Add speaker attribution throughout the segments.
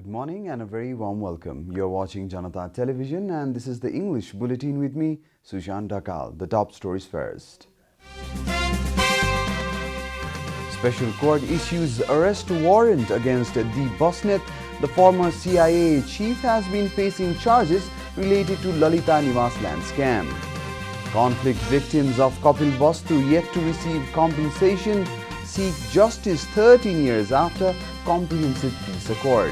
Speaker 1: Good morning and a very warm welcome. You're watching Janata Television and this is the English Bulletin with me, Sushant Dakal. The top stories first. Special Court issues arrest warrant against the Busnet. The former CIA chief has been facing charges related to Lalita Niwas land scam. Conflict victims of Kapil Bastu yet to receive compensation seek justice 13 years after comprehensive peace accord.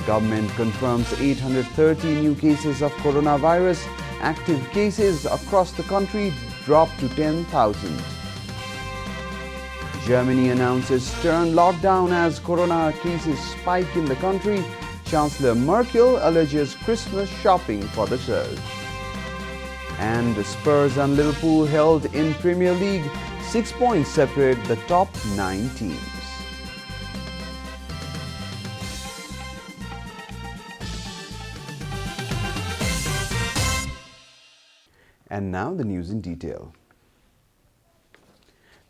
Speaker 1: Government confirms 830 new cases of coronavirus. Active cases across the country dropped to 10,000. Germany announces stern lockdown as corona cases spike in the country. Chancellor Merkel alleges Christmas shopping for the surge. And Spurs and Liverpool held in Premier League. 6 points separate the top 9 teams. And now the news in detail.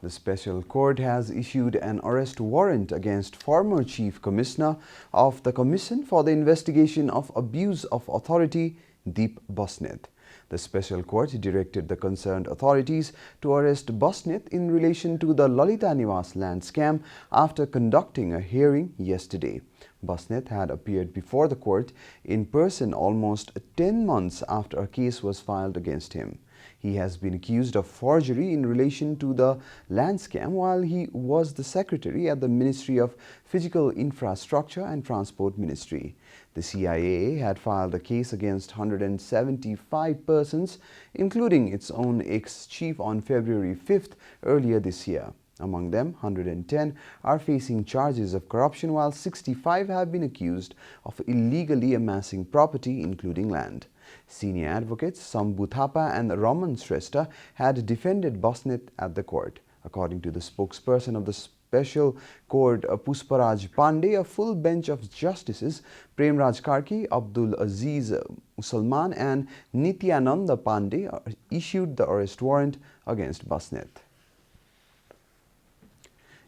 Speaker 1: The Special Court has issued an arrest warrant against former Chief Commissioner of the Commission for the Investigation of Abuse of Authority, Deep Busnet. The Special Court directed the concerned authorities to arrest Busnet in relation to the Lalita Niwas land scam after conducting a hearing yesterday. Busnet had appeared before the court in person almost 10 months after a case was filed against him. He has been accused of forgery in relation to the land scam while he was the secretary at the Ministry of Physical Infrastructure and Transport Ministry. The CIA had filed a case against 175 persons, including its own ex-chief, on February 5th earlier this year. Among them, 110 are facing charges of corruption, while 65 have been accused of illegally amassing property, including land. Senior advocates Sambhu Thapa and Raman Shrestha had defended Busnet at the court. According to the spokesperson of the Special Court, Pusparaj Pandey, a full bench of justices Premraj Karki, Abdul Aziz Musalman and Nityananda Pandey issued the arrest warrant against Busnet.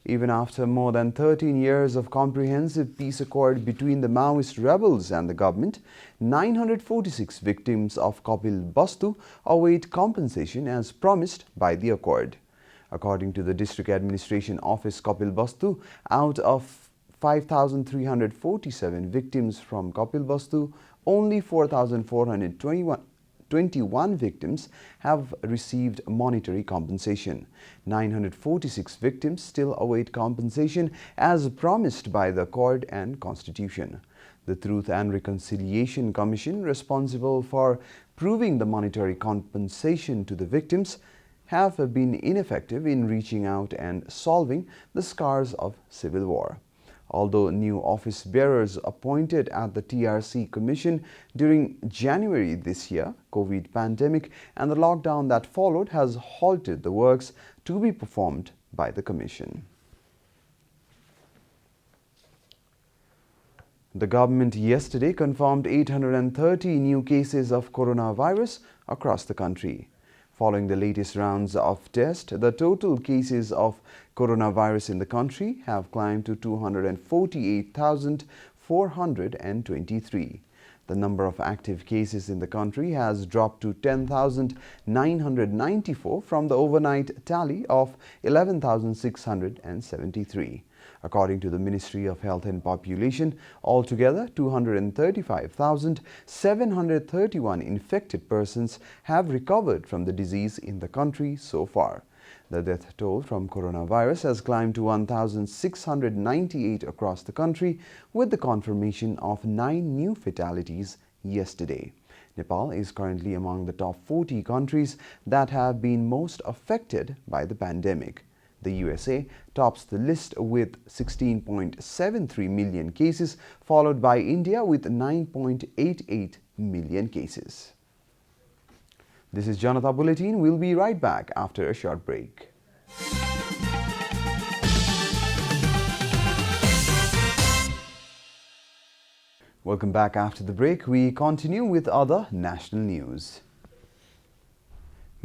Speaker 1: Even after more than 13 years of comprehensive peace accord between the Maoist rebels and the government, 946 victims of Kapil Bastu await compensation as promised by the accord. According to the District Administration Office, Kapil Bastu, out of 5,347 victims from Kapil Bastu, only 4,421 victims have received monetary compensation. 946 victims still await compensation as promised by the Accord and Constitution. The Truth and Reconciliation Commission, responsible for proving the monetary compensation to the victims, have been ineffective in reaching out and solving the scars of civil war. Although new office bearers appointed at the TRC Commission during January this year, COVID pandemic and the lockdown that followed has halted the works to be performed by the Commission. The government yesterday confirmed 830 new cases of coronavirus across the country. Following the latest rounds of tests, the total cases of coronavirus in the country have climbed to 248,423. The number of active cases in the country has dropped to 10,994 from the overnight tally of 11,673. According to the Ministry of Health and Population, altogether 235,731 infected persons have recovered from the disease in the country so far. The death toll from coronavirus has climbed to 1,698 across the country, with the confirmation of 9 new fatalities yesterday. Nepal is currently among the top 40 countries that have been most affected by the pandemic. The USA tops the list with 16.73 million cases, followed by India with 9.88 million cases. This is Janata Bulletin. We'll be right back after a short break. Welcome back after the break. We continue with other national news.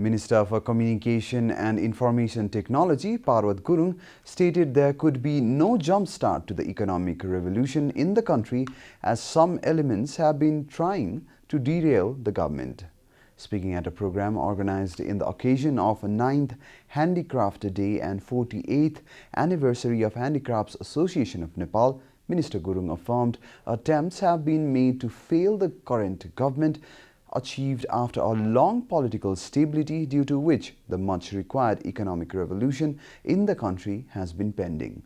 Speaker 1: Minister for Communication and Information Technology, Parvat Gurung, stated there could be no jump start to the economic revolution in the country as some elements have been trying to derail the government. Speaking at a program organized in the occasion of 9th Handicraft Day and 48th anniversary of Handicrafts Association of Nepal, Minister Gurung affirmed attempts have been made to fail the current government achieved after a long political stability, due to which the much required economic revolution in the country has been pending.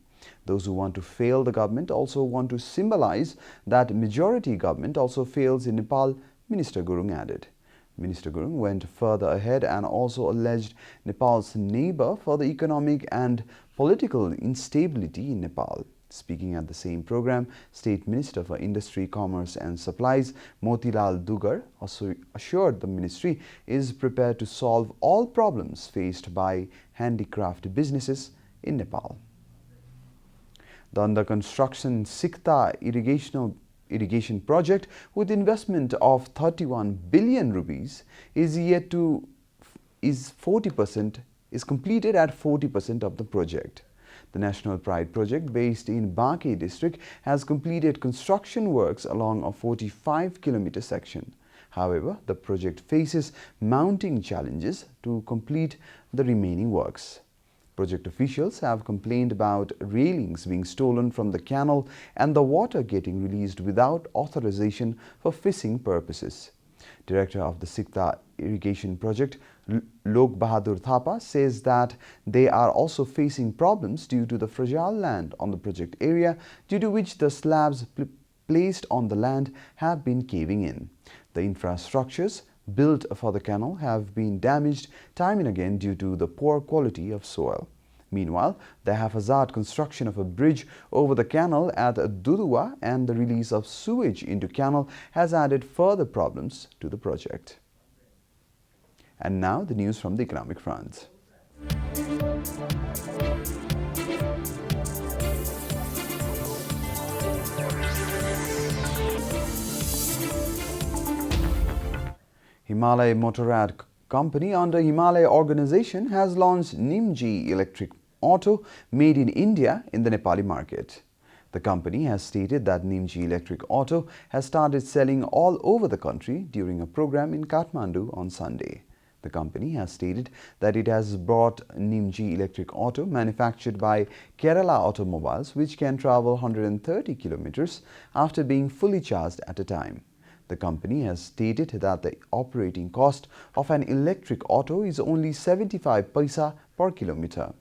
Speaker 1: Those who want to fail the government also want to symbolize that majority government also fails in Nepal, Minister Gurung added. Minister Gurung went further ahead and also alleged Nepal's neighbor for the economic and political instability in Nepal. Speaking at the same program, State Minister for Industry, Commerce and Supplies, Motilal Dugar, also assured the ministry is prepared to solve all problems faced by handicraft businesses in Nepal. The under construction Sikta irrigation project with investment of 31 billion rupees is completed at 40% of the project. The National Pride project, based in Bankhe district, has completed construction works along a 45-kilometer section. However, the project faces mounting challenges to complete the remaining works. Project officials have complained about railings being stolen from the canal and the water getting released without authorization for fishing purposes. Director of the Sikta irrigation project, Lok Bahadur Thapa, says that they are also facing problems due to the fragile land on the project area, due to which the slabs placed on the land have been caving in. The infrastructures built for the canal have been damaged time and again due to the poor quality of soil. Meanwhile, the haphazard construction of a bridge over the canal at Dudua and the release of sewage into canal has added further problems to the project. And now the news from the economic front. Himalaya Motorrad Company under Himalaya Organization has launched Nimji electric auto made in India in the Nepali market. The company has stated that Nimji electric auto has started selling all over the country during a program in Kathmandu on Sunday. The company has stated that it has brought Nimji electric auto manufactured by Kerala Automobiles, which can travel 130 kilometers after being fully charged at a time. The company has stated that the operating cost of an electric auto is only 75 paisa per kilometer.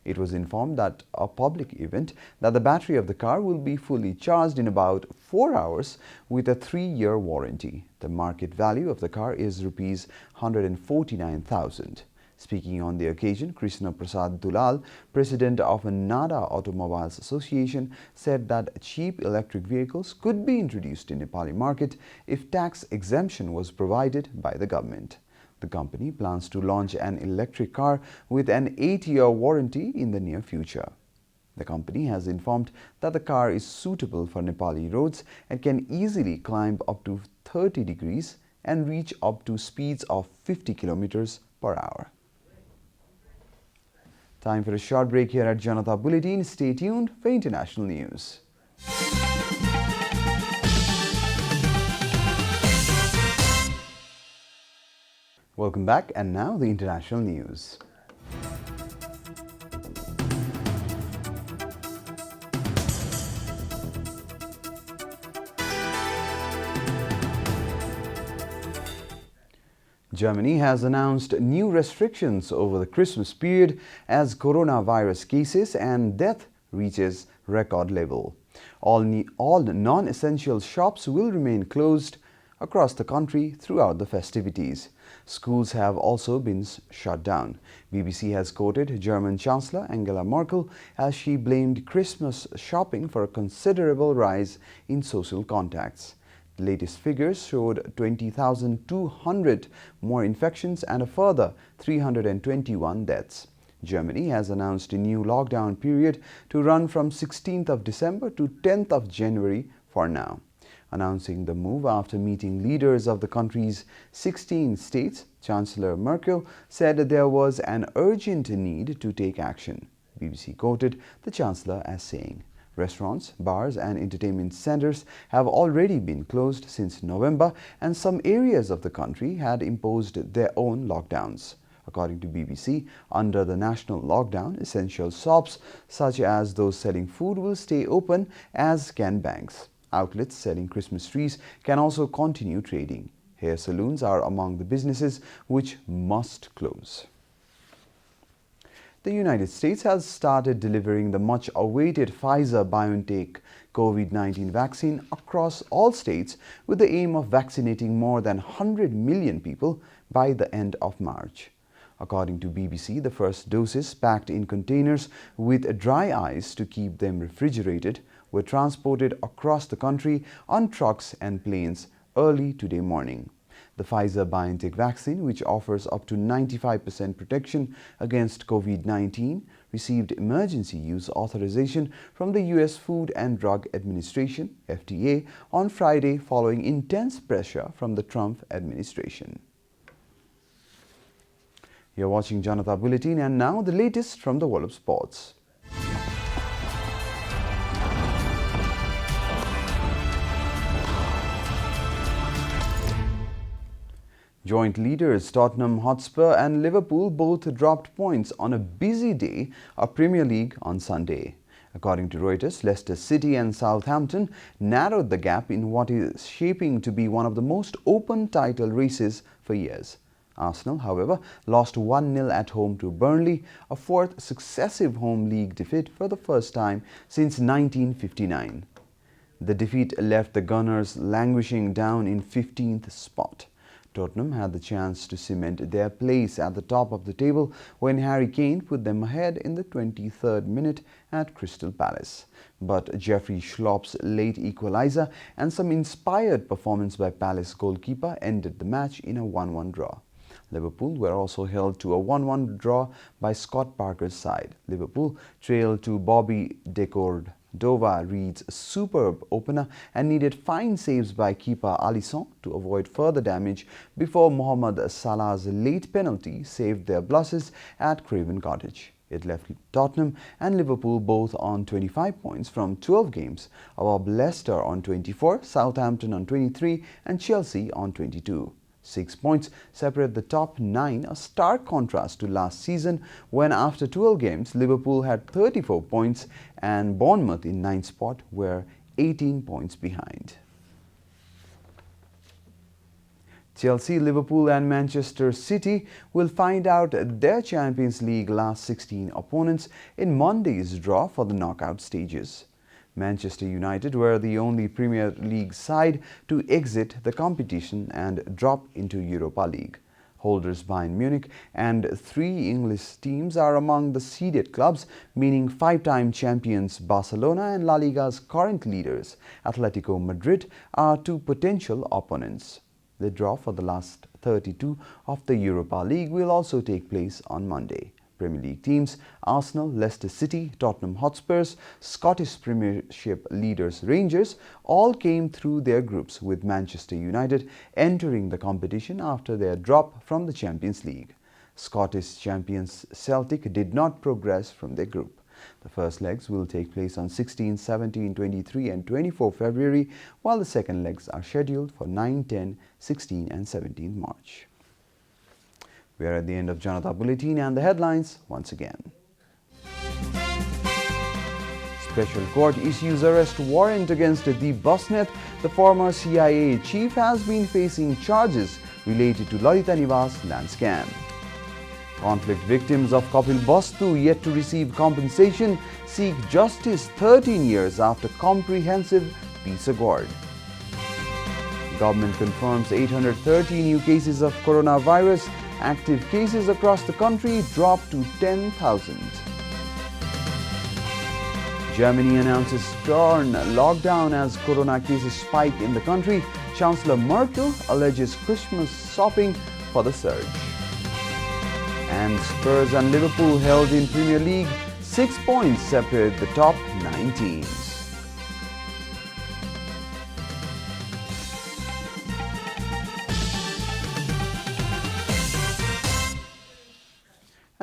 Speaker 1: It was informed at a public event that the battery of the car will be fully charged in about 4 hours with a 3-year warranty. The market value of the car is Rs 149,000. Speaking on the occasion, Krishna Prasad Dulal, president of Janata Automobiles Association, said that cheap electric vehicles could be introduced in Nepali market if tax exemption was provided by the government. The company plans to launch an electric car with an 8-year warranty in the near future. The company has informed that the car is suitable for Nepali roads and can easily climb up to 30 degrees and reach up to speeds of 50 kilometers per hour. Time for a short break here at Janata Bulletin. Stay tuned for international news. Welcome back, and now the international news. Germany has announced new restrictions over the Christmas period as coronavirus cases and death reaches record level. All non-essential shops will remain closed across the country throughout the festivities. Schools have also been shut down. BBC has quoted German Chancellor Angela Merkel as she blamed Christmas shopping for a considerable rise in social contacts. The latest figures showed 20,200 more infections and a further 321 deaths. Germany has announced a new lockdown period to run from 16th of December to 10th of January for now. announcing the move after meeting leaders of the country's 16 states. Chancellor Merkel said there was an urgent need to take action. BBC quoted the Chancellor as saying, "Restaurants, bars and entertainment centers have already been closed since November, and some areas of the country had imposed their own lockdowns." According to BBC, under the national lockdown, essential shops such as those selling food will stay open, as can banks. Outlets selling Christmas trees can also continue trading. Hair salons are among the businesses which must close. The United States has started delivering the much-awaited Pfizer-BioNTech COVID-19 vaccine across all states with the aim of vaccinating more than 100 million people by the end of March. According to BBC, the first doses, packed in containers with dry ice to keep them refrigerated, were transported across the country on trucks and planes early today morning. The Pfizer-BioNTech vaccine, which offers up to 95% protection against COVID-19, received emergency use authorization from the U.S. Food and Drug Administration, FDA, on Friday following intense pressure from the Trump administration. You're watching Janata Bulletin, and now the latest from the world of sports. Joint leaders Tottenham Hotspur and Liverpool both dropped points on a busy day of Premier League on Sunday. According to Reuters, Leicester City and Southampton narrowed the gap in what is shaping to be one of the most open title races for years. Arsenal, however, lost 1-0 at home to Burnley, a fourth successive home league defeat for the first time since 1959. The defeat left the Gunners languishing down in 15th spot. Tottenham had the chance to cement their place at the top of the table when Harry Kane put them ahead in the 23rd minute at Crystal Palace. But Jeffrey Schlupp's late equaliser and some inspired performance by Palace goalkeeper ended the match in a 1-1 draw. Liverpool were also held to a 1-1 draw by Scott Parker's side. Liverpool trailed to Bobby De Cordova-Reid's superb opener and needed fine saves by keeper Alisson to avoid further damage before Mohamed Salah's late penalty saved their blusses at Craven Cottage. It left Tottenham and Liverpool both on 25 points from 12 games, above Leicester on 24, Southampton on 23 and Chelsea on 22. 6 points separate the top 9, a stark contrast to last season when after 12 games Liverpool had 34 points and Bournemouth in 9th spot were 18 points behind. Chelsea, Liverpool and Manchester City will find out their Champions League last 16 opponents in Monday's draw for the knockout stages. Manchester United were the only Premier League side to exit the competition and drop into Europa League. Holders Bayern Munich and 3 English teams are among the seeded clubs, meaning 5-time champions Barcelona and La Liga's current leaders Atletico Madrid are 2 potential opponents. The draw for the last 32 of the Europa League will also take place on Monday. Premier League teams Arsenal, Leicester City, Tottenham Hotspurs, Scottish Premiership leaders Rangers all came through their groups, with Manchester United entering the competition after their drop from the Champions League. Scottish champions Celtic did not progress from their group. The first legs will take place on 16, 17, 23 and 24 February, while the second legs are scheduled for 9, 10, 16 and 17 March. We are at the end of Janata Bulletin, and the headlines once again. Special court issues arrest warrant against Deep Busnet. The former CIA chief has been facing charges related to Lalita Niwas land scam. Conflict victims of Kapil Bastu yet to receive compensation seek justice 13 years after comprehensive peace accord. Government confirms 830 new cases of coronavirus. Active cases across the country dropped to 10,000. Germany announces stern lockdown as corona cases spike in the country. Chancellor Merkel alleges Christmas shopping for the surge. And Spurs and Liverpool held in Premier League. 6 points separate the top 9 teams.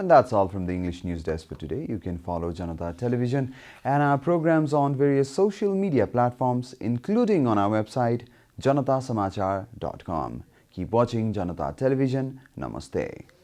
Speaker 1: And that's all from the English News Desk for today. You can follow Janata Television and our programs on various social media platforms, including on our website, janatasamachar.com. Keep watching Janata Television. Namaste.